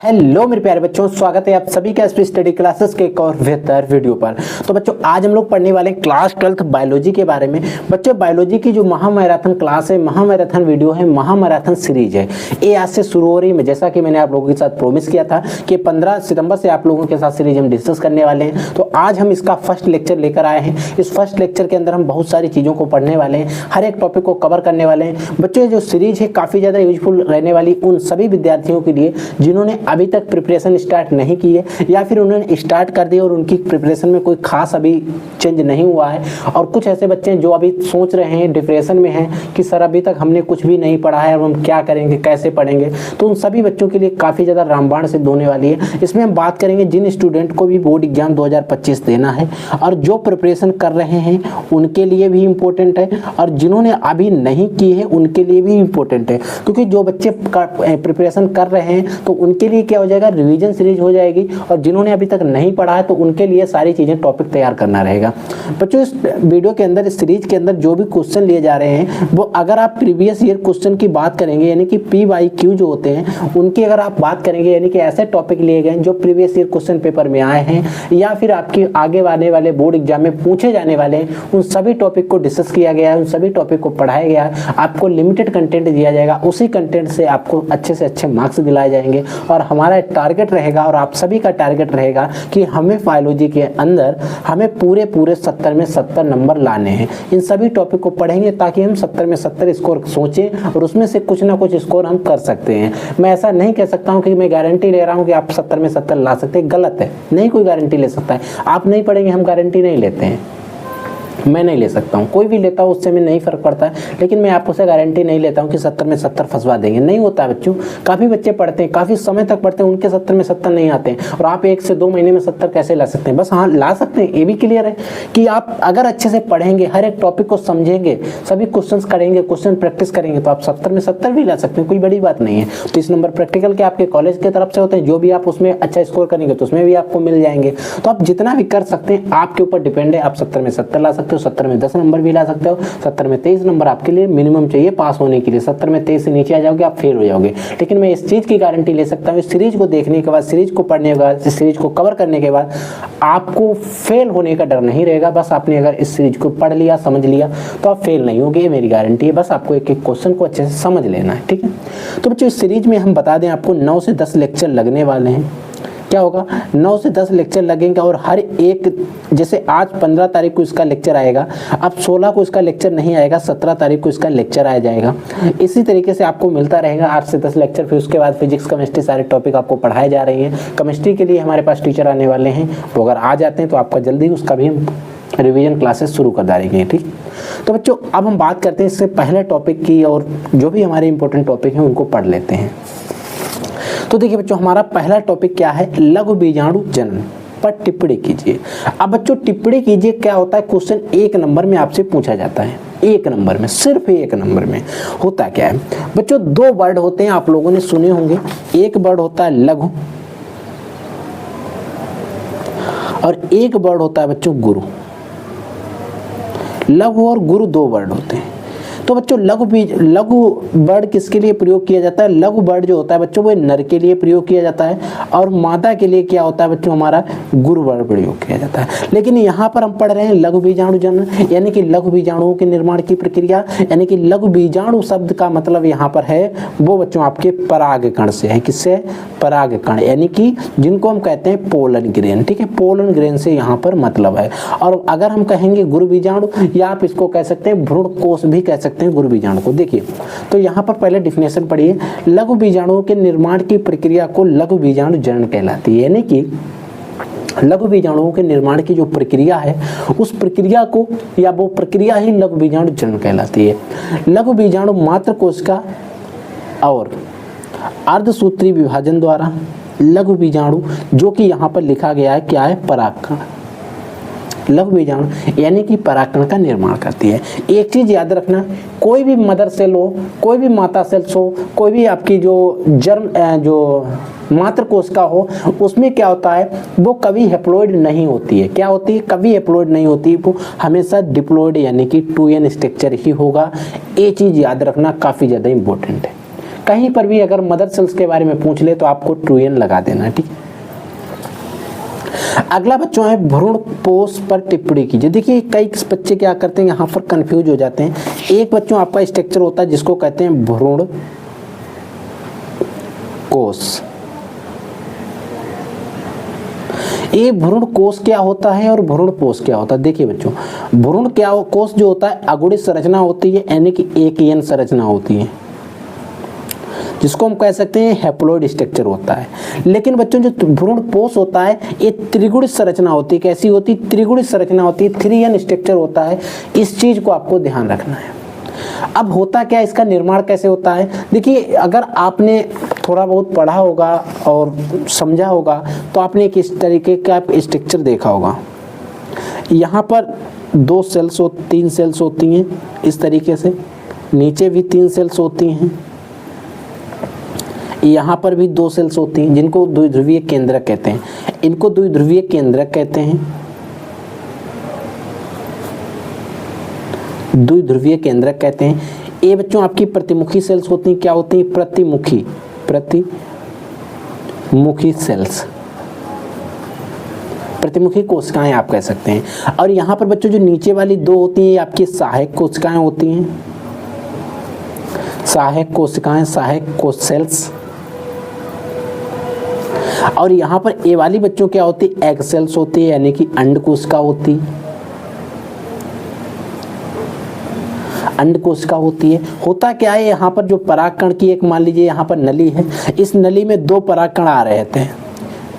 Hello मेरे प्यारे बच्चों, स्वागत है आप सभी का एसपी स्टडी क्लासेस के एक और बेहतर वीडियो पर। तो बच्चों आज हम लोग पढ़ने वाले हैं क्लास 12th बायोलॉजी के बारे में। बच्चों बायोलॉजी की जो महामैराथन क्लास है, महामैराथन वीडियो है, महामैराथन सीरीज है, ये आज से शुरू हो रही है। जैसा कि मैंने आप लोगों के साथ प्रोमिस किया था कि 15 सितंबर से आप लोगों के साथ सीरीज हम डिस्कस करने वाले हैं। तो आज हम इसका फर्स्ट लेक्चर लेकर आए हैं। इस फर्स्ट लेक्चर के अंदर हम बहुत सारी चीज़ों को पढ़ने वाले हैं, हर एक टॉपिक को कवर करने वाले हैं। बच्चों जो सीरीज है काफ़ी ज़्यादा यूजफुल रहने वाली उन सभी विद्यार्थियों के लिए जिन्होंने अभी तक प्रिपरेशन स्टार्ट नहीं की है या फिर उन्होंने स्टार्ट कर दिया और उनकी प्रिपरेशन में कोई खास अभी चेंज नहीं हुआ है। और कुछ ऐसे बच्चे हैं जो अभी सोच रहे हैं, डिप्रेशन में हैं कि सर अभी तक हमने कुछ भी नहीं पढ़ा है, अब हम क्या करेंगे, कैसे पढ़ेंगे। तो उन सभी बच्चों के लिए काफ़ी ज़्यादा रामबाण सिद्ध होने वाली है। इसमें हम बात करेंगे जिन स्टूडेंट को भी बोर्ड एग्जाम 2025 देना है और जो प्रिपरेशन कर रहे हैं उनके लिए भी इम्पोर्टेंट है, और जिन्होंने अभी नहीं की है उनके लिए भी इम्पोर्टेंट है। क्योंकि जो बच्चे प्रिपरेशन कर रहे हैं तो उनके लिए क्या हो जाएगा, रिवीजन सीरीज हो जाएगी, और जिन्होंने अभी तक नहीं पढ़ा है तो उनके लिए सारी चीजें टॉपिक तैयार करना रहेगा। बच्चों इस वीडियो के अंदर, इस सीरीज के अंदर जो भी क्वेश्चन लिए जा रहे हैं वो अगर आप प्रीवियस ईयर क्वेश्चन की बात करेंगे, यानी कि PYQ जो होते हैं उनकी अगर आप बात करेंगे, यानी कि ऐसे टॉपिक लिए गए जो प्रीवियस ईयर क्वेश्चन पेपर में आए हैं या फिर आपके आगे आने वाले बोर्ड एग्जाम में पूछे जाने वाले हैं, उन सभी टॉपिक को डिस्कस किया गया है, उन सभी टॉपिक को पढ़ाया गया है। आपको लिमिटेड कंटेंट दिया जाएगा, उसी कंटेंट से आपको अच्छे से अच्छे मार्क्स दिलाए जाएंगे। और हमारा टारगेट रहेगा और आप सभी का टारगेट रहेगा कि हमें बायोलॉजी के अंदर हमें पूरे 70 में 70 नंबर लाने हैं। इन सभी टॉपिक को पढ़ेंगे ताकि हम 70 में 70 स्कोर सोचें और उसमें से कुछ ना कुछ स्कोर हम कर सकते हैं। मैं ऐसा नहीं कह सकता हूं कि मैं गारंटी ले रहा हूं कि आप 70 में 70 ला सकते हैं, गलत है। नहीं कोई गारंटी ले सकता है। आप नहीं पढ़ेंगे, हम गारंटी नहीं लेते हैं, मैं नहीं ले सकता हूँ, कोई भी लेता हो उससे में नहीं फर्क पड़ता है, लेकिन मैं आपको से गारंटी नहीं लेता हूँ कि 70 में 70 फंसवा देंगे। नहीं होता है बच्चों। काफ़ी बच्चे पढ़ते हैं, काफ़ी समय तक पढ़ते हैं, उनके 70 में 70 नहीं आते हैं, और आप 1 से 2 महीने में 70 कैसे ला सकते हैं? बस हाँ ला सकते हैं, ये भी क्लियर है कि आप अगर अच्छे से पढ़ेंगे, हर एक टॉपिक को समझेंगे, सभी क्वेश्चन करेंगे, क्वेश्चन प्रैक्टिस करेंगे, तो आप 70 में 70 भी ला सकते हैं, कोई बड़ी बात नहीं है। 30 नंबर प्रैक्टिकल के आपके कॉलेज की तरफ से होते हैं, जो भी आप उसमें अच्छा स्कोर करेंगे तो उसमें भी आपको मिल जाएंगे। तो आप जितना भी कर सकते हैं आपके ऊपर डिपेंड है। आप 70 में 70 ला सकते हो, 70 में 10 नंबर भी ला सकते हो, 70 में 23 नंबर आपके लिए मिनिमम चाहिए पास होने के लिए। 70 में 23 से नीचे आ जाओगे आप फेल हो जाओगे। लेकिन मैं इस चीज की गारंटी ले सकता हूँ, इस सीरीज को देखने के बाद, सीरीज को पढ़ने के बाद, इस सीरीज को कवर करने के बाद आपको फेल होने का डर नहीं रहेगा। बस आपने अगर इस सीरीज को पढ़ लिया, समझ लिया तो आप फेल नहीं होगे, मेरी गारंटी है। बस आपको एक एक क्वेश्चन को अच्छे से समझ लेना है, ठीक है। तो बच्चों इस सीरीज में हम बता दें आपको 9 से 10 लेक्चर लगने वाले हैं। क्या होगा, 9 से 10 लेक्चर लगेंगे, और हर एक, जैसे आज 15 तारीख को इसका लेक्चर आएगा, अब 16 को इसका लेक्चर नहीं आएगा, 17 तारीख को इसका लेक्चर आ जाएगा। इसी तरीके से आपको मिलता रहेगा 8 से 10 लेक्चर। फिर उसके बाद फिजिक्स, केमिस्ट्री सारे टॉपिक आपको पढ़ाए जा रही हैं। केमिस्ट्री के लिए हमारे पास टीचर आने वाले हैं, वो अगर आ जाते हैं तो आपका जल्दी उसका भी हम रिवीजन क्लासेस शुरू कर देंगे, ठीक। तो बच्चों अब हम बात करते हैं इससे पहले टॉपिक की, और जो भी हमारे इंपॉर्टेंट टॉपिक हैं उनको पढ़ लेते हैं। तो देखिए बच्चों हमारा पहला टॉपिक क्या है, लघु बीजाणु जनन पर टिप्पणी कीजिए। अब बच्चों टिप्पणी कीजिए क्या होता है, क्वेश्चन 1 नंबर में आपसे पूछा जाता है। 1 नंबर में, सिर्फ 1 नंबर में होता क्या है बच्चों, 2 वर्ड होते हैं, आप लोगों ने सुने होंगे। एक वर्ड होता है लघु और एक वर्ड होता है बच्चों गुरु। लघु और गुरु 2 वर्ड होते हैं। तो बच्चों लघु वर्ड किसके लिए प्रयोग किया जाता है? लघु वर्ड जो होता है बच्चों वो नर के लिए प्रयोग किया जाता है, और मादा के लिए क्या होता है बच्चों, हमारा गुरु वर्ड प्रयोग किया जाता है। लेकिन यहाँ पर हम पढ़ रहे हैं लघु बीजाणु जनन, यानी कि लघु बीजाणुओं के निर्माण की प्रक्रिया, यानी कि लघु बीजाणु शब्द का मतलब यहाँ पर है वो बच्चों आपके परागकण से है। किससे? परागकण, यानी कि जिनको हम कहते हैं पोलन ग्रेन, ठीक है। पोलन ग्रेन से यहाँ पर मतलब है। और अगर हम कहेंगे गुरु बीजाणु, या आप इसको कह सकते हैं भ्रूण कोश भी कह सकते हैं गुरु बीजाणु को। देखिए तो यहाँ पर पहले डिफिनेशन पढ़िए, लघु बीजाणुओं के निर्माण की प्रक्रिया को लघु बीजाणु जनन कहलाती है। यानी कि लघु बीजाणुओं के निर्माण की जो प्रक्रिया है उस प्रक्रिया को, या वो प्रक्रिया ही लघु बीजाणु जनन कहलाती है। लघु बीजाणु मात्र कोशिका और अर्धसूत्री विभाजन द्वारा लघु बीजाणु, जो कि यहाँ पर लिखा गया है क्या है, परागकण, लघु बीजाणु यानी कि परागकण का निर्माण करती है। एक चीज याद रखना, कोई भी मदर सेल हो, कोई भी माता सेल्स हो, कोई भी आपकी जो जो मात्र कोशिका हो, उसमें क्या होता है वो कभी हेप्लॉइड नहीं होती है। क्या होती है? कभी हेप्लॉइड नहीं होती, वो हमेशा डिप्लॉइड यानी कि 2n स्ट्रक्चर ही होगा। ये चीज याद रखना काफी ज्यादा इंपॉर्टेंट है। कहीं पर भी अगर मदर सेल्स के बारे में पूछ ले तो आपको ट्रू एन लगा देना, ठीक है। अगला बच्चों है भ्रूण कोष पर टिप्पणी कीजिए। देखिए कई बच्चे क्या करते हैं, यहाँ पर कंफ्यूज हो जाते हैं। एक बच्चों आपका स्ट्रक्चर होता है जिसको कहते हैं भ्रूण कोष। ये भ्रूण कोष क्या होता है और भ्रूण कोष क्या होता है? देखिए बच्चों, भ्रूण क्या कोष जो होता है अगुणित संरचना होती है, यानी कि एक एन संरचना होती है, जिसको हम कह सकते हैं हैप्लॉइड स्ट्रक्चर होता है। लेकिन बच्चों जो भ्रूण कोष होता है ये त्रिगुणित संरचना होती है। कैसी होती है? त्रिगुणित संरचना होती है, 3n स्ट्रक्चर होता है। इस चीज को आपको ध्यान रखना है। अब होता क्या, इसका निर्माण कैसे होता है? देखिए अगर आपने थोड़ा बहुत पढ़ा होगा और समझा होगा तो आपने एक इस तरीके का स्ट्रक्चर देखा होगा। यहाँ पर 2 सेल्स और 3 सेल्स होती हैं इस तरीके से, नीचे भी 3 सेल्स होती हैं, यहाँ पर भी 2 सेल्स होती हैं जिनको द्विध्रुवीय केंद्रक कहते हैं। इनको द्विध्रुवीय केंद्रक कहते हैं, द्विध्रुवीय केंद्रक कहते हैं। ये बच्चों आपकी प्रतिमुखी सेल्स होती हैं। क्या होती हैं? प्रतिमुखी सेल्स, प्रतिमुखी कोशिकाएं आप कह सकते हैं। और यहाँ पर बच्चों जो नीचे वाली 2 होती हैं आपकी सहायक कोशिकाएं होती हैं, सहायक कोशिकाएं, सहायक कोश सेल्स। और यहाँ पर ए वाली बच्चों क्या होती है? एग सेल्स होती है, यानी कि अंड कोशिका होती है, अंड कोशिका होती है। होता क्या है, यहाँ पर जो परागकण की एक मान लीजिए यहाँ पर नली है, इस नली में 2 परागकण आ रहे थे,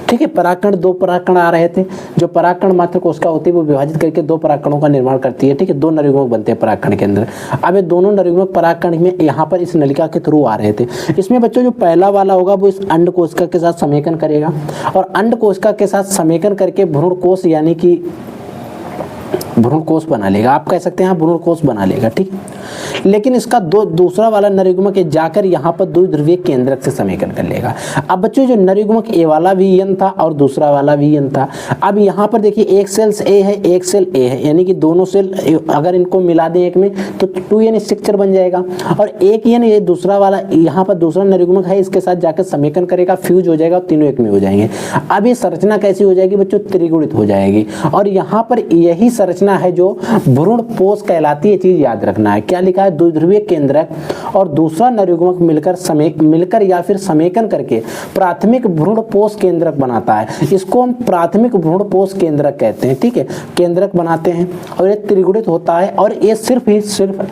ठीक है। परागकण 2 परागकण आ रहे थे। जो परागकण मात्र कोशिका होती है वो विभाजित करके 2 परागकणों का निर्माण करती है, ठीक है। 2 नरयुग्मक बनते हैं परागकण के अंदर। अब ये दोनों नरयुग्मक परागकण में यहाँ पर इस नलिका के थ्रू आ रहे थे। इसमें बच्चों जो पहला वाला होगा वो इस अंड कोशिका के साथ समेकन करेगा, और अंड कोशिका के साथ समेकन करके भ्रूण कोष यानी कि भ्रूण कोष बना लेगा। आप कह सकते हैं हाँ भ्रूण कोष बना लेगा, ठीक है। लेकिन इसका दूसरा वाला नरयुग्मक जाकर यहाँ पर द्विध्रुवीय केंद्रक से समेकन कर लेगा। अब बच्चों जो नरयुग्मक ए वाला भी एन था और दूसरा वाला भी एन था। अब यहाँ पर देखिए एक सेल्स ए है, एक सेल ए है, यानी कि दोनों सेल अगर इनको मिला दें एक में तो 2n स्ट्रक्चर बन जाएगा। और एक एन ये दूसरा वाला यहाँ पर दूसरा नरयुग्मक है, इसके साथ जाकर समेकन करेगा, फ्यूज हो जाएगा, तीनों एक में हो जाएंगे। अब ये संरचना कैसी हो जाएगी बच्चों? त्रिगुणित हो जाएगी। और यहाँ पर यही संरचना है जो भ्रूण कोष कहलाती है। चीज याद रखना है, क्या लिखा है? द्विध्रुवीय केंद्रक और दूसरा नरयुग्मक मिलकर या फिर समेकन करके प्राथमिक भ्रूण कोष केंद्रक बनाता है। इसको हम प्राथमिक भ्रूण कोष केंद्रक कहते हैं, ठीक है। केंद्रक बनाते हैं और ये त्रिगुणित होता है, और ये सिर्फ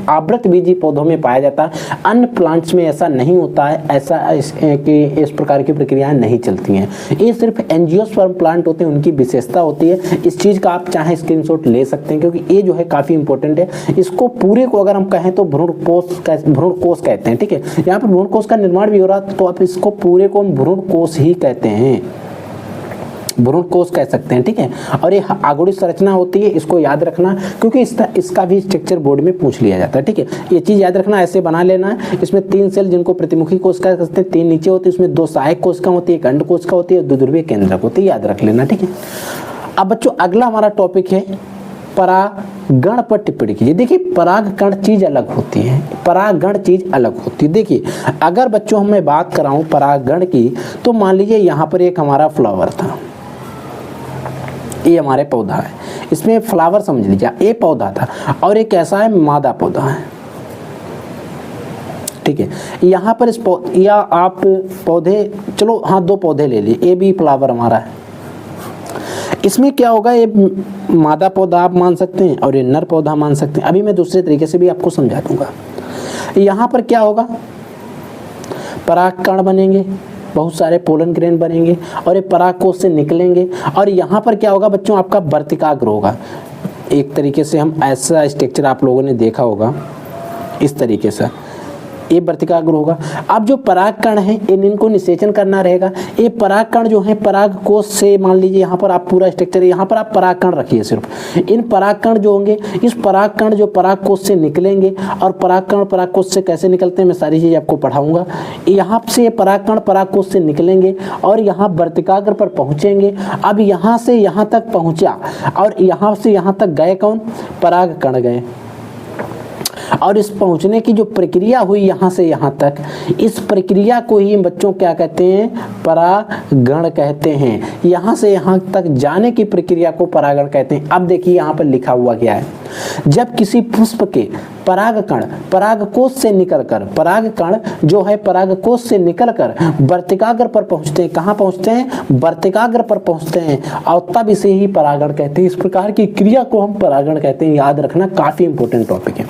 आवृतबीजी पौधों में पाया जाता है। अन्य प्लांट्स में ऐसा नहीं होता है, ऐसा कि इस प्रकार की प्रक्रियाएं नहीं चलती हैं। ये सिर्फ एंजियोस्पर्म प्लांट होते हैं, उनकी विशेषता होती है। इस चीज का आप चाहे स्क्रीनशॉट ले सकते हैं, क्योंकि ये जो है काफी इंपॉर्टेंट है। इसको पूरे को अगर हम कहें तो भ्रूण कोष कहते हैं, ठीक है। यहाँ पर भ्रूण कोष का निर्माण भी हो रहा तो आप इसको पूरे को हम भ्रूण कोष ही कहते हैं, भ्रूण कोष कह सकते हैं, ठीक है। और ये आगुणित संरचना होती है, इसको याद रखना, क्योंकि इसका भी स्ट्रक्चर बोर्ड में पूछ लिया जाता है, ठीक है। ये चीज याद रखना, ऐसे बना लेना है। इसमें 3 सेल जिनको प्रतिमुखी कोशिका कहते हैं, 3 नीचे होती है, उसमें 2 सहायक कोशिका होती है, एक अंड कोशिका होती है, द्विध्रुवीय केंद्रक होती है, याद रख लेना, ठीक है। अब बच्चों अगला हमारा टॉपिक है परागण पर टिप्पणी कीजिए। देखिए परागकण चीज अलग होती है, परागण चीज अलग होती है। देखिए अगर बच्चों मैं बात कराऊं परागण की, तो मान लीजिए यहाँ पर एक हमारा फ्लावर था, ये हमारे पौधा है, इसमें फ्लावर समझ लीजिए, ये पौधा था, और एक ऐसा है मादा पौधा है, ठीक है। यहाँ पर या आप पौधे, चलो हाँ 2 पौधे ले लिए, ये भी फ्लावर हमारा है। इसमें क्या होगा, ये मादा पौधा आप मान सकते हैं और ये नर पौधा मान सकते हैं। अभी मैं दूसरे तरीके से भी आपको समझा दूंगा। यहाँ पर क्या होगा, परागकण बनेंगे, बहुत सारे पोलन ग्रेन बनेंगे और ये परागकोश से निकलेंगे। और यहाँ पर क्या होगा बच्चों, आपका वर्तिकाग्र होगा। एक तरीके से हम ऐसा स्ट्रक्चर आप लोगों ने देखा होगा, इस तरीके से ये वर्तिकाग्र होगा। अब जो परागकण है इनको निषेचन करना रहेगा। ये परागकण जो है परागकोश से, मान लीजिए यहाँ पर आप पूरा स्ट्रक्चर, यहाँ पर आप परागकण रखिए सिर्फ। इन परागकण जो होंगे, इस परागकण जो परागकोश से निकलेंगे, और परागकण परागकोश से कैसे निकलते हैं मैं सारी चीज़ आपको पढ़ाऊंगा। यहाँ से परागकण परागकोश से निकलेंगे और यहाँ वर्तिकाग्र पर पहुँचेंगे। अब यहाँ से यहाँ तक पहुँचा और यहाँ से यहाँ तक गए कौन, परागकण गए। और इस पहुंचने की जो प्रक्रिया हुई यहाँ से यहाँ तक, इस प्रक्रिया को ही बच्चों क्या कहते हैं, परागण कहते हैं। यहाँ से यहाँ तक जाने की प्रक्रिया को परागण कहते हैं। अब देखिए यहाँ पर लिखा हुआ क्या है, जब किसी पुष्प के परागकण परागकोश से निकलकर, परागकण जो है परागकोश से निकलकर वर्तिकाग्र पर पहुंचते हैं। कहाँ पहुंचते हैं, वर्तिकाग्र पर पहुंचते हैं, और तब इसे ही परागण कहते हैं। इस प्रकार की क्रिया को हम परागण कहते हैं। याद रखना, काफी इंपॉर्टेंट टॉपिक है।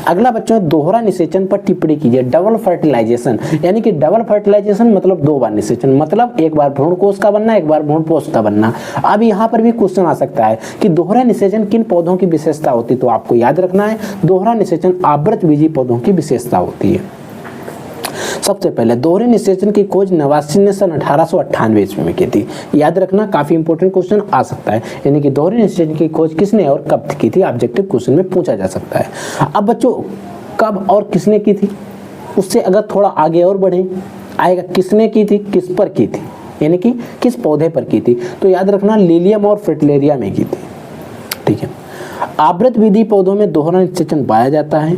अगला बच्चों, दोहरा निषेचन पर टिप्पणी कीजिए। डबल फर्टिलाइजेशन, यानी कि डबल फर्टिलाइजेशन मतलब 2 बार निषेचन, मतलब एक बार भ्रूणकोश का बनना, एक बार भ्रूणपोष का बनना। अब यहाँ पर भी क्वेश्चन आ सकता है कि दोहरा निषेचन किन पौधों की विशेषता होती है, तो आपको याद रखना है दोहरा निषेचन आवृतबीजी पौधों की विशेषता होती है। सबसे पहले दोहरे निषेचन की खोज नवासी ने सन 1898 ईस्वी में की थी। याद रखना, काफी इंपॉर्टेंट क्वेश्चन आ सकता है, यानी कि दोहरे निषेचन की खोज किसने और कब की थी, ऑब्जेक्टिव क्वेश्चन में पूछा जा सकता है। अब बच्चों, कब और किसने की थी, उससे अगर थोड़ा आगे और बढ़े आएगा, किसने की थी, किस पर की थी, यानी कि किस पौधे पर की थी, तो याद रखना लिलियम और फ्रिटिलेरिया में की थी। ठीक है। आवृतबीजी पौधों में दोहरा निषेचन पाया जाता है।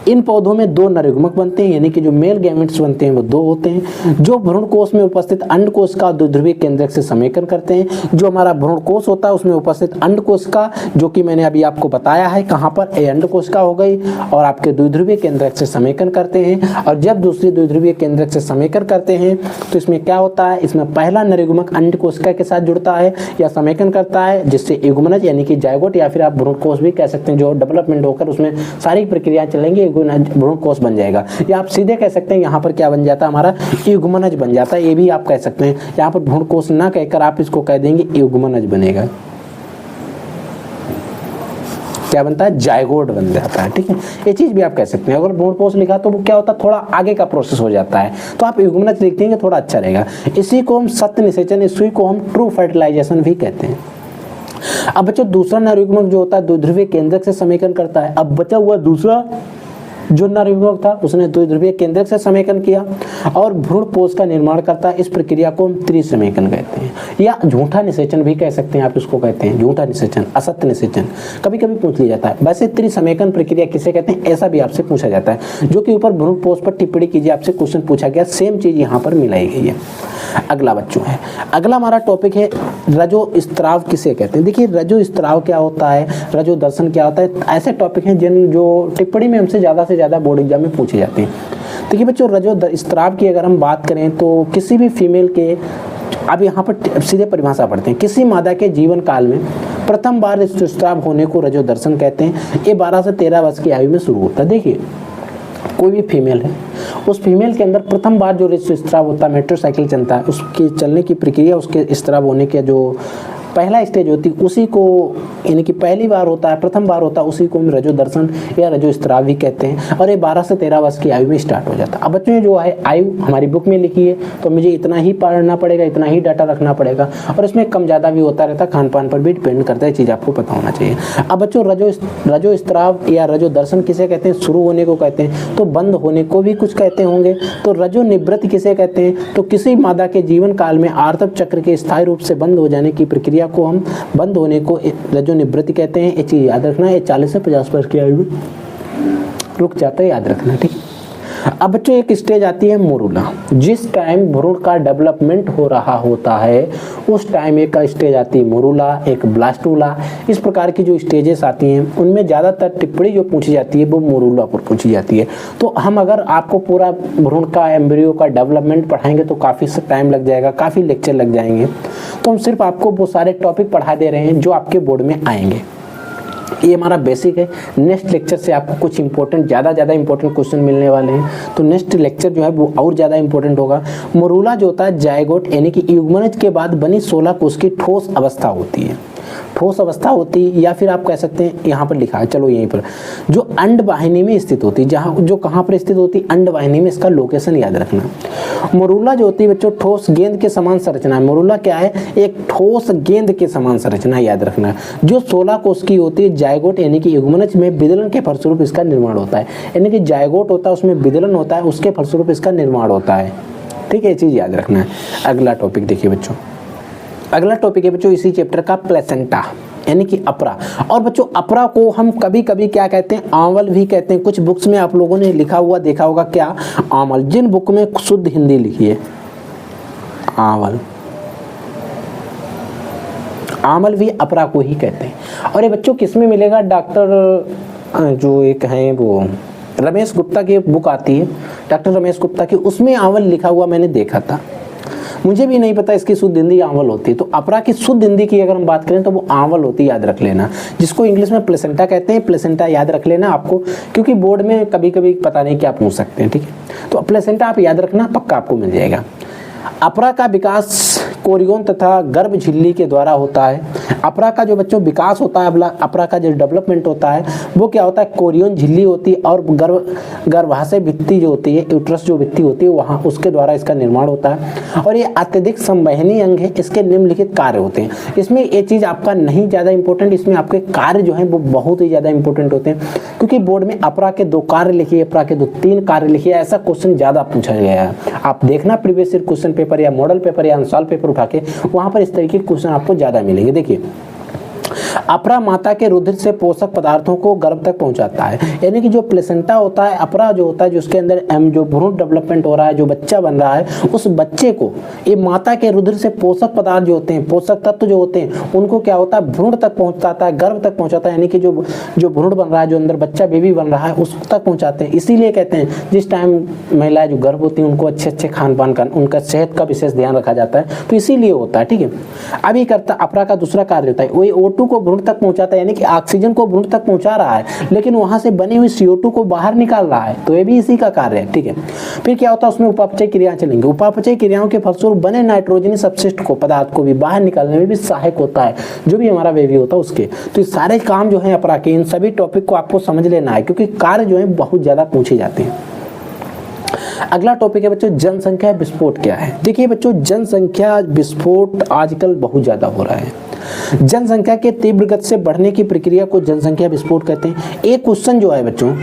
इन पौधों में 2 नरयुग्मक बनते हैं, यानी कि जो मेल गैमेट्स बनते हैं वो 2 होते हैं, जो भ्रूणकोश में उपस्थित अंडकोश का द्विध्रुवीय केंद्रक से समेकन करते हैं। जो हमारा भ्रूणकोश होता है उसमें उपस्थित अंडकोश का, जो कि मैंने अभी आपको बताया है कहाँ पर, ए अंडकोश का हो गई, और आपके द्विध्रुवीय केंद्रक से समेकन करते हैं। और जब दूसरी द्विध्रुवीय केंद्रक से समेकन करते हैं तो इसमें क्या होता है, इसमें पहला नरयुग्मक अंडकोशिका के साथ जुड़ता है या समेकन करता है, जिससे युग्मनज यानी कि जायगोट या फिर आप भ्रूणकोश भी कह सकते हैं, जो डेवलपमेंट होकर उसमें सारी प्रक्रियाएं चलेंगी, भ्रूणकोश बन जाएगा। या आप सीधे कह सकते हैं यहाँ पर क्या बन जाता है, हमारा युग्मनज बन जाता है। ये भी आप कह सकते हैं, यहाँ पर भ्रूणकोश ना कहकर आप इसको कह देंगे युग्मनज बनेगा। क्या बनता है, जायगोट बन जाता है। ठीक है, ये चीज भी आप कह सकते हैं। अगर भ्रूणकोश लिखा तो वो क्या होता है, थोड़ा आगे का प्रोसेस हो जाता है, तो आप युग्मनज लिख देंगे, थोड़ा अच्छा रहेगा। इसी को हम सत्य निषेचन, इसी को हम ट्रू फर्टिलाइजेशन भी कहते हैं। अब बच्चों, दूसरा नरयुग्मक जो होता है द्विध्रुवीय केंद्रक से समेकन करता है। अब बचा हुआ दूसरा जो नरयुग्मक था उसने द्विध्रुवीय केंद्रक से समेकन किया और भ्रूणपोष का निर्माण करता है। इस प्रक्रिया को हम त्रिसमेकन कहते हैं, या झूठा निषेचन भी कह सकते हैं। आप इसको कहते हैं झूठा निषेचन, असत्य निषेचन, कभी कभी पूछ लिया जाता है। वैसे त्रिसमेकन प्रक्रिया किसे कहते हैं, ऐसा भी आपसे पूछा जाता है। जो कि ऊपर भ्रूणपोष पर टिप्पणी कीजिए, आपसे क्वेश्चन पूछा गया, सेम चीज यहाँ पर मिलाई गई है। अगला बच्चों है, अगला हमारा टॉपिक है रजो स्त्राव किसे कहते हैं। देखिए रजो स्त्राव क्या होता है, रजो दर्शन क्या होता है, ऐसे टॉपिक हैं जिन जो टिप्पणी में हमसे ज़्यादा बोर्ड एग्जाम में पूछे जाते हैं। देखिए बच्चों, रजो स्त्राव की अगर हम बात करें तो किसी भी फीमेल के, अब यहाँ पर सीधे परिभाषा पढ़ते हैं, किसी मादा के जीवन काल में प्रथम बार ऋतुस्राव होने को रजो दर्शन कहते हैं। ये 12 से 13 वर्ष की आयु में शुरू होता है। देखिए कोई भी फीमेल है, उस फीमेल के अंदर प्रथम बार जो ऋतुस्राव होता है, मेट्रोसाइकिल चलता है, उसकी चलने की प्रक्रिया, उसके स्त्राव होने के जो पहला स्टेज होती है उसी को, यानी कि पहली बार होता है, प्रथम बार होता है, उसी को हम रजो दर्शन या रजो स्त्राव भी कहते हैं। और ये 12 से 13 वर्ष की आयु में स्टार्ट हो जाता है। अब बच्चों जो है आयु हमारी बुक में लिखी है, तो मुझे इतना ही पढ़ना पड़ेगा, इतना ही डाटा रखना पड़ेगा, और इसमें कम ज़्यादा भी होता रहता है, खान पान पर भी डिपेंड करता है, चीज़ आपको पता होना चाहिए। अब बच्चों रजो स्त्राव या रजो दर्शन किसे कहते हैं, शुरू होने को कहते हैं, तो बंद होने को भी कुछ कहते होंगे। तो रजो निवृत्ति किसे कहते हैं, तो किसी मादा के जीवन काल में आर्तव चक्र के स्थायी रूप से बंद हो जाने की प्रक्रिया को हम बंद होने को रजो निवृत्ति कहते हैं। ये चीज याद रखना है, 40 से 50 वर्ष की आयु में रुक जाता है, याद रखना। ठीक। अब बच्चों एक स्टेज आती है मोरूला, जिस टाइम भ्रूण का डेवलपमेंट हो रहा होता है उस टाइम एक स्टेज आती है मोरूला, एक ब्लास्टूला। इस प्रकार की जो स्टेजेस आती हैं उनमें ज़्यादातर टिप्पणी जो पूछी जाती है वो मोरूला पर पूछी जाती है। तो हम अगर आपको पूरा भ्रूण का, एम्ब्रियो का डेवलपमेंट पढ़ाएंगे तो काफ़ी टाइम लग जाएगा, काफ़ी लेक्चर लग जाएंगे। तो हम सिर्फ आपको वो सारे टॉपिक पढ़ा दे रहे हैं जो आपके बोर्ड में आएंगे। ये हमारा बेसिक है। नेक्स्ट लेक्चर से आपको कुछ इंपॉर्टेंट, ज़्यादा इंपॉर्टेंट क्वेश्चन मिलने वाले हैं, तो नेक्स्ट लेक्चर जो है वो और ज़्यादा इंपॉर्टेंट होगा। मोरूला जो होता है जायगोट यानी कि युग्मनज के बाद बनी 16 कोश की ठोस अवस्था होती है, ठोस अवस्था होती है, या फिर आप कह सकते हैं यहाँ पर लिखा है, चलो यहीं पर, जो अंड वाहिनी में स्थित होती है, जहाँ जो कहाँ पर स्थित होती है, अंड वाहिनी में। इसका लोकेशन याद रखना। मोरूला जो होती है बच्चों ठोस गेंद के समान संरचना है। मोरूला क्या है, एक ठोस गेंद के समान संरचना, याद रखना, जो 16 कोश की होती है। जायगोट यानी कि युग्मनज में विदलन के फलस्वरूप इसका निर्माण होता है, यानी कि जायगोट होता है उसमें विदलन होता है, उसके फलस्वरूप इसका निर्माण होता है। ठीक है, ये चीज़ याद रखना है। अगला टॉपिक देखिए बच्चों, अगला टॉपिक है बच्चों इसी चैप्टर का, प्लेसेंटा। यानी कि अपरा। और बच्चों अपरा को हम कभी कभी क्या कहते हैं, आंवल भी कहते हैं। कुछ बुक्स में आप लोगों ने लिखा हुआ देखा होगा क्या, आंवल। जिन बुक में शुद्ध हिंदी लिखी है आंवल, आंवल भी अपरा को ही कहते हैं। और ये बच्चों किस में मिलेगा, डॉक्टर जो एक है वो रमेश गुप्ता की बुक आती है, डॉक्टर रमेश गुप्ता की, उसमें आंवल लिखा हुआ मैंने देखा था। मुझे भी नहीं पता इसकी शुद्ध हिंदी आंवल होती है। तो अपरा की शुद्ध हिंदी की अगर हम बात करें तो वो आंवल होती है, याद रख लेना। जिसको इंग्लिश में प्लेसेंटा कहते हैं, प्लेसेंटा याद रख लेना आपको, क्योंकि बोर्ड में कभी कभी पता नहीं क्या पूछ सकते हैं, ठीक है। तो प्लेसेंटा आप याद रखना, पक्का आपको मिल जाएगा। अपरा का विकास कोरियन तथा गर्भ झिल्ली के द्वारा होता है। अपरा का जो बच्चों विकास होता है, अपरा का जो डेवलपमेंट होता है वो क्या होता है, कोरियन झिल्ली होती है और गर्भाशय भित्ति जो होती है, यूट्रस जो भित्ति होती है वहाँ, उसके द्वारा इसका निर्माण होता है। और ये अत्यधिक संवहनी अंग है। इसके निम्नलिखित कार्य होते हैं। इसमें ये चीज़ आपका नहीं ज़्यादा इंपॉर्टेंट, इसमें आपके कार्य जो हैं वो बहुत ही ज़्यादा इंपॉर्टेंट होते हैं, क्योंकि बोर्ड में अपरा के 2 कार्य लिखिए, अपरा के 3 कार्य लिखिए, ऐसा क्वेश्चन ज़्यादा पूछा गया है। आप देखना प्रीवियस ईयर क्वेश्चन पेपर या मॉडल पेपर या आंसर पेपर उठा के, वहां पर इस तरीके के क्वेश्चन आपको ज्यादा मिलेंगे। देखिए, अपरा माता के रुधिर से पोषक पदार्थों को गर्भ तक पहुंचाता है। यानी कि जो प्लेसेंटा होता है, अपरा जो होता है, जो उसके अंदर जो भ्रूण डेवलपमेंट हो रहा है, जो बच्चा बन रहा है, उस बच्चे को ये माता के रुधिर से पोषक पदार्थ जो होते हैं, पोषक तत्व जो होते हैं, उनको क्या होता है, भ्रूण तक पहुंचाता है, गर्भ तक पहुंचाता है। यानी कि जो भ्रूण बन रहा है, जो अंदर बच्चा बेबी बन रहा है, उस तक पहुंचाते हैं। इसीलिए कहते हैं जिस टाइम महिलाएं जो गर्भ होती हैं उनको अच्छे खान पान का, उनका सेहत का विशेष ध्यान रखा जाता है, तो इसीलिए होता है, ठीक है। अभी करता अपरा का दूसरा कार्य होता है, वही O2 को भ्रूण तक पहुंचाता है, यानी कि ऑक्सीजन को भ्रूण तक पहुंचा रहा है, लेकिन वहां से बनी हुई CO2 को बाहर निकाल रहा है, तो ये भी इसी का कार्य है, ठीक है। फिर क्या होता है, उसमें उपापचय क्रियाएं चलेंगी। उपापचय क्रियाओं के फलस्वरूप बने नाइट्रोजनी अपशिष्ट को, पदार्थ को भी बाहर निकालने में भी सहायक होता है, जो भी हमारा बेबी होता है उसके। तो ये सारे काम जो है अपरा के, इन सभी टॉपिक को आपको समझ लेना है, क्योंकि कार्य जो है बहुत ज्यादा पूछे जाते हैं। अगला टॉपिक है बच्चों, जनसंख्या विस्फोट क्या है। देखिए बच्चों, जनसंख्या विस्फोट आजकल बहुत ज्यादा हो रहा है। जनसंख्या के तीव्र गति से बढ़ने की प्रक्रिया को जनसंख्या विस्फोट कहते हैं। एक क्वेश्चन जो है बच्चों,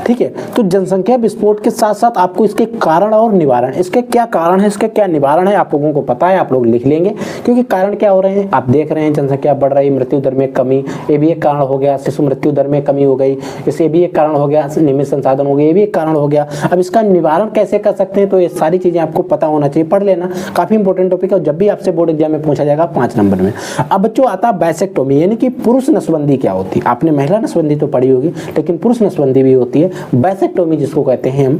ठीक है, तो जनसंख्या विस्फोट के साथ साथ आपको इसके कारण और निवारण, इसके क्या कारण है, इसके क्या निवारण है, आप लोगों को पता है, आप लोग लिख लेंगे। क्योंकि कारण क्या हो रहे हैं, आप देख रहे हैं जनसंख्या बढ़ रही, मृत्यु दर में कमी, ये भी एक कारण हो गया। शिशु मृत्यु दर में कमी हो गई, इसे भी एक कारण हो गया। नियमित संसाधन हो गए, ये भी एक कारण हो गया। अब इसका निवारण कैसे कर सकते हैं, तो ये सारी चीजें आपको पता होना चाहिए, पढ़ लेना, काफी इंपॉर्टेंट टॉपिक है। जब भी आपसे बोर्ड एग्जाम में पूछा जाएगा 5 नंबर में। अब बच्चों आता है बाइसेक्टोमी, यानी कि पुरुष नसबंदी क्या होती है। आपने महिला नसबंदी तो पढ़ी होगी, लेकिन पुरुष नसबंदी भी होती है, बाइसेक्टोमी जिसको कहते हैं हम।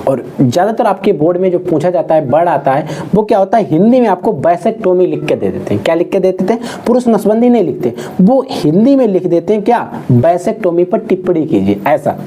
और ज्यादातर आपके बोर्ड में जो पूछा जाता है, वर्ड आता है, वो क्या होता है, हिंदी में आपको बाइसेक्टोमी लिख के दे देते हैं। क्या लिख के दे देते हैं, पुरुष नसबंदी नहीं लिखते, वो हिंदी में लिख देते हैं क्या, बाइसेक्टोमी पर टिप्पणी कीजिए, ऐसा,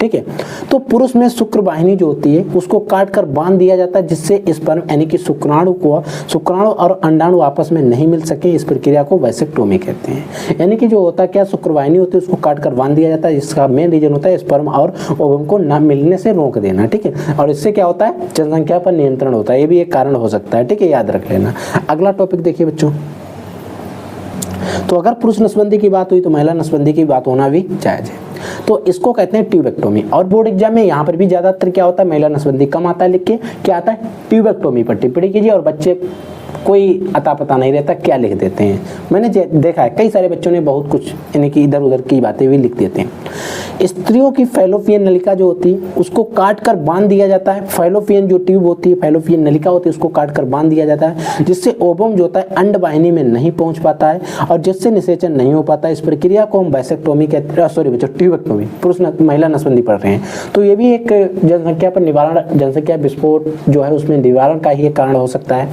ठीक है। तो पुरुष में शुक्र वाहिनी जो होती है उसको काट कर बांध दिया जाता है, जिससे स्पर्म यानी कि शुक्राणु और अंडाणु आपस में नहीं मिल सके। इस प्रक्रिया को बाइसेक्टोमी कहते हैं। यानी कि जो होता है क्या, शुक्रवाहिनी होती है उसको काट कर बांध दिया जाता है, जिसका मेन रीजन होता है स्पर्म और ओवम को न मिलने से रोक देना, ठीक है। और इससे क्या होता है, जनसंख्या पर नियंत्रण होता है, ये भी एक कारण हो सकता है, ठीक है, याद रख लेना। अगला टॉपिक देखिए बच्चों, तो अगर पुरुष नसबंदी की बात हुई तो महिला नसबंदी की बात होना भी जायज है। तो इसको कहते हैं ट्यूबेक्टोमी। और बोर्ड एग्जाम में यहाँ पर भी ज्यादातर क्या होता है, महिला नसबंदी कम आता है, लिख के क्या आता है, ट्यूबेक्टोमी पर टिप्पणी कीजिए। और बच्चे कोई अता पता नहीं रहता क्या लिख देते हैं, मैंने देखा है कई सारे बच्चों ने बहुत कुछ यानी कि इधर उधर की बातें भी लिख देते हैं। स्त्रियों की फैलोपियन नलिका जो होती है उसको काट कर बांध दिया जाता है। फैलोपियन जो ट्यूब होती है, फैलोपियन नलिका होती है, उसको काट कर बांध दिया जाता है, जिससे ओवम जो होता है अंड वाहिनी में नहीं पहुंच पाता है और जिससे निषेचन नहीं हो पाता। इस प्रक्रिया को हम बाइसेक्टोमी कहते हैं, सॉरी बच्चों ट्यूबेक्टोमी, पुरुष महिला नसबंदी पढ़ रहे हैं। तो ये भी एक जनसंख्या पर निवारण, जनसंख्या विस्फोट जो है उसमें निवारण का ही एक कारण हो सकता है।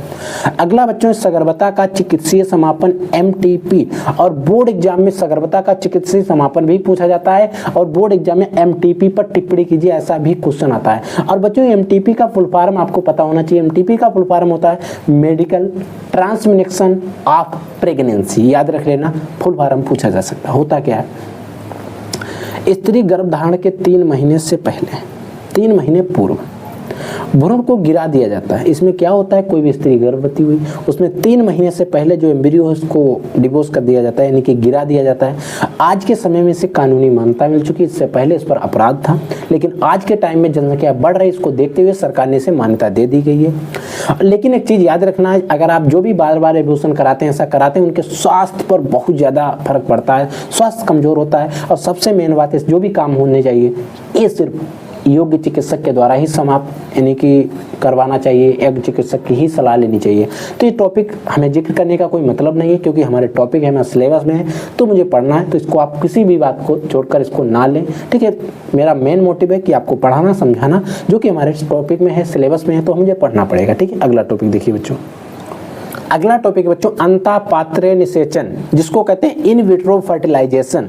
अगला बच्चों, सगर्भता का चिकित्सीय समापन MTP। और बोर्ड एग्जाम में सगर्भता का चिकित्सीय समापन भी पूछा जाता है और बोर्ड एग्जाम में MTP पर टिप्पणी कीजिए, ऐसा भी क्वेश्चन आता है। और बच्चों MTP का फुल फॉर्म आपको पता होना चाहिए। MTP का फुल फॉर्म होता है मेडिकल ट्रांसमिशन ऑफ प्रेगनेंसी, याद रख लेना, फुल फॉर्म पूछा जा सकता है। होता क्या है, स्त्री गर्भधारण के 3 महीने से पहले, 3 महीने पूर्व भ्रूण को गिरा दिया जाता है। इसमें क्या होता है, कोई भी स्त्री गर्भवती हुई उसमें 3 महीने से पहले जो एम्ब्रियो है उसको डिवोर्स कर दिया जाता है, यानी कि गिरा दिया जाता है। आज के समय में इसे कानूनी मान्यता मिल चुकी है, इससे पहले इस पर अपराध था, लेकिन आज के टाइम में जनसंख्या बढ़ रही है, इसको देखते हुए सरकार ने इसे मान्यता दे दी गई है। लेकिन एक चीज याद रखना है, अगर आप जो भी बार बार एबॉर्शन कराते हैं, ऐसा कराते हैं, उनके स्वास्थ्य पर बहुत ज्यादा फर्क पड़ता है, स्वास्थ्य कमजोर होता है। और सबसे मेन बात है, जो भी काम होने चाहिए ये सिर्फ योग्य चिकित्सक के द्वारा ही समाप्त यानी कि करवाना चाहिए, योग्य चिकित्सक की ही सलाह लेनी चाहिए। तो ये टॉपिक हमें जिक्र करने का कोई मतलब नहीं है, क्योंकि हमारे टॉपिक है, हमारे सिलेबस में है, तो मुझे पढ़ना है, तो इसको आप किसी भी बात को छोड़कर इसको ना लें, ठीक है। मेरा मेन मोटिव है कि आपको पढ़ाना समझाना, जो कि हमारे टॉपिक में है, सिलेबस में है, तो मुझे पढ़ना पड़ेगा, ठीक है। अगला टॉपिक देखिए बच्चों, अगला टॉपिक बच्चों अंतःपात्रे निषेचन, जिसको कहते हैं इन विट्रो फर्टिलाइजेशन।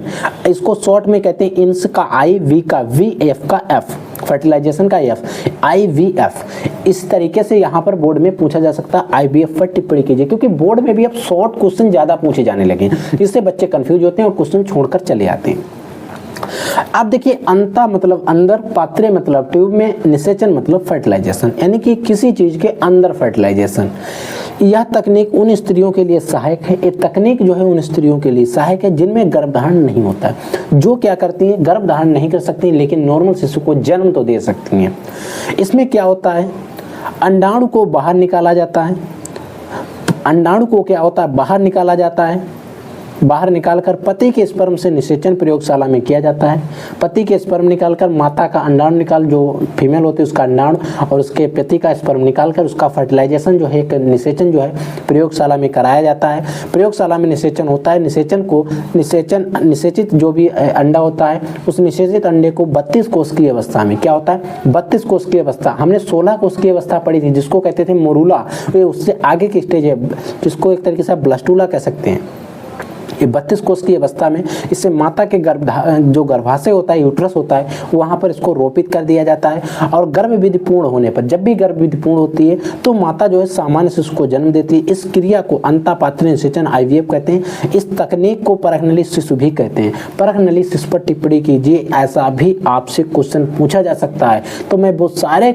इसको शॉर्ट में कहते हैं इंस का आई, वी का वी, एफ का एफ, फर्टिलाइजेशन का एफ, IVF। इस तरीके से यहाँ पर बोर्ड में पूछा जा सकता है। IVF पर टिप्पणी कीजिए, क्योंकि बोर्ड में भी अब शॉर्ट क्वेश्चन ज्यादा पूछे जाने लगे हैं, जिससे बच्चे कंफ्यूज होते हैं और क्वेश्चन छोड़कर चले आते हैं। अब देखिए, अंता मतलब अंदर, पात्रे मतलब ट्यूब में, निषेचन मतलब फर्टिलाइजेशन, यानी कि किसी चीज के अंदर फर्टिलाइजेशन। यह तकनीक उन स्त्रियों के लिए सहायक है, ये तकनीक जो है उन स्त्रियों के लिए सहायक है जिनमें गर्भधारण नहीं होता है, जो क्या करती हैं, गर्भधारण नहीं कर सकती लेकिन नॉर्मल शिशु को जन्म तो दे सकती हैं। इसमें क्या होता है, अंडाणु को बाहर निकाला जाता है, अंडाणु को क्या होता है, बाहर निकाला जाता है, बाहर निकालकर पति के स्पर्म से निषेचन प्रयोगशाला में किया जाता है। पति के स्पर्म निकालकर माता का अंडाणु निकाल, जो फीमेल होती है उसका अंडाणु, और उसके पति का स्पर्म निकालकर उसका फर्टिलाइजेशन जो है, निषेचन जो है प्रयोगशाला में कराया जाता है। प्रयोगशाला में निषेचन होता है, निषेचित जो भी अंडा होता है, उस निषेचित अंडे को 32 कोष की अवस्था में, क्या होता है 32 कोष की अवस्था, हमने 16 कोष की अवस्था पढ़ी थी जिसको कहते थे मोरूला, उससे आगे की स्टेज है जिसको एक तरीके से ब्लास्टूला कह सकते हैं। ये 32 कोष की अवस्था में इससे माता के जो गर्भाशय होता है, यूट्रस होता है, वहां पर इसको रोपित कर दिया जाता है। और गर्भविधि पूर्ण होने पर, जब भी गर्भविधि पूर्ण होती है तो माता जो है सामान्य शिशु को जन्म देती है। इस क्रिया को अंतःपात्रे निषेचन IVF कहते हैं। इस तकनीक को परखनली शिशु भी कहते हैं। परखनली शिशु पर टिप्पणी कीजिए, ऐसा भी आपसे क्वेश्चन पूछा जा सकता है। तो मैं बहुत सारे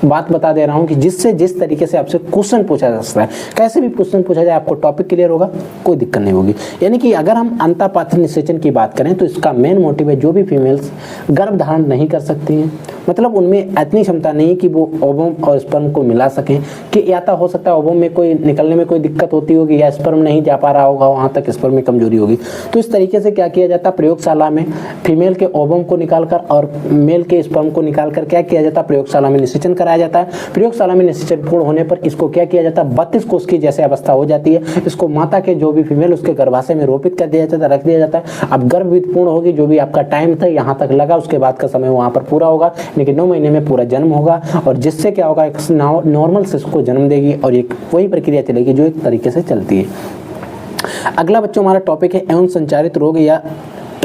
बात बता दे रहा हूं कि जिससे जिस तरीके से आपसे क्वेश्चन पूछा जा सकता है, कैसे भी क्वेश्चन पूछा जाए, आपको टॉपिक क्लियर होगा, कोई दिक्कत नहीं होगी। यानी कि अगर हम अंतःपात्र निषेचन की बात करें तो इसका मेन मोटिव है, जो भी फीमेल्स गर्भधारण नहीं कर सकती हैं, मतलब उनमें इतनी क्षमता नहीं कि वो ओवम और स्पर्म को मिला सकें, कि या तो हो सकता है ओवम में कोई निकलने में कोई दिक्कत होती होगी, या स्पर्म नहीं जा पा रहा होगा, वहाँ तक स्पर्म में कमजोरी होगी। तो इस तरीके से क्या किया जाता है, प्रयोगशाला में फीमेल के ओवम को निकालकर और मेल के स्पर्म को निकालकर क्या किया जाता है, प्रयोगशाला में निषेचन कराया जाता है। प्रयोगशाला में निषेचन पूर्ण होने पर इसको क्या किया जाता है, 32 कोष की जैसे अवस्था हो जाती है, इसको माता के जो भी फीमेल उसके गर्भाशय में रोपित कर दिया जाता है, रख दिया जाता है। अब गर्भविधि पूर्ण होगी, जो भी आपका टाइम था यहाँ तक लगा, उसके बाद का समय वहाँ पर पूरा होगा, लेकिन 9 महीने में पूरा जन्म होगा, और जिससे क्या होगा, एक नॉर्मल शिशु को जन्म देगी, और एक वही प्रक्रिया चलेगी जो एक तरीके से चलती है। अगला बच्चों हमारा टॉपिक है एवं संचारित रोग या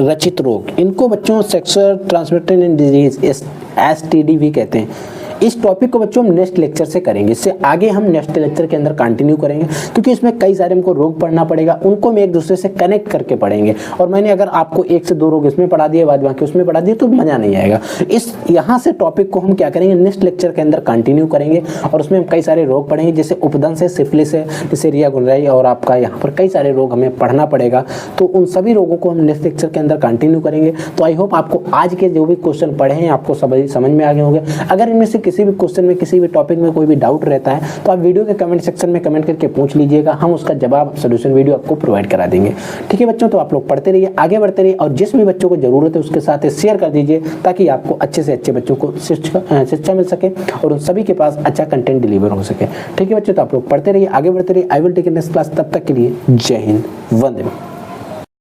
रचित रोग। इनको बच्चों सेक्सुअल ट्रांसमिटेड डिजीज STD भी कहते हैं। इस टॉपिक को बच्चों हम नेक्स्ट लेक्चर से करेंगे, इससे आगे हम नेक्स्ट लेक्चर के अंदर कंटिन्यू करेंगे, क्योंकि इसमें कई सारे हमको रोग पढ़ना पड़ेगा, उनको हम एक दूसरे से कनेक्ट करके पढ़ेंगे। और मैंने अगर आपको 1 से 2 रोग इसमें पढ़ा दिए, बाद बाकी उसमें पढ़ा दिए, तो मजा नहीं आएगा। इस यहाँ से टॉपिक को हम क्या करेंगे, नेक्स्ट लेक्चर के अंदर कंटिन्यू करेंगे, और उसमें हम कई सारे रोग पढ़ेंगे, जैसे उपदंश है, सिफिलिस है, डिसेरिया, गुलराई, और आपका यहाँ पर कई सारे रोग हमें पढ़ना पड़ेगा। तो उन सभी रोगों को हम नेक्स्ट लेक्चर के अंदर कंटिन्यू करेंगे। तो आई होप आपको आज के जो भी क्वेश्चन पढ़े हैं आपको समझ में आ गए होंगे। अगर इनमें से किसी भी क्वेश्चन में, किसी भी टॉपिक में कोई भी डाउट रहता है, तो आप वीडियो के कमेंट सेक्शन में कमेंट करके पूछ लीजिएगा, हम उसका जवाब सोल्यूशन वीडियो आपको प्रोवाइड करा देंगे। ठीक है बच्चों, तो आप लोग पढ़ते रहिए, आगे बढ़ते रहिए, और जिस भी बच्चों को जरूरत है उसके साथ शेयर कर दीजिए, ताकि आपको अच्छे से अच्छे बच्चों को शिक्षा मिल सके और उन सभी के पास अच्छा कंटेंट डिलीवर हो सके। ठीक है बच्चों, तो आप लोग पढ़ते रहिए, आगे बढ़ते रहिए। I will take next class, तब तक के लिए जय हिंद, वंदे मातरम।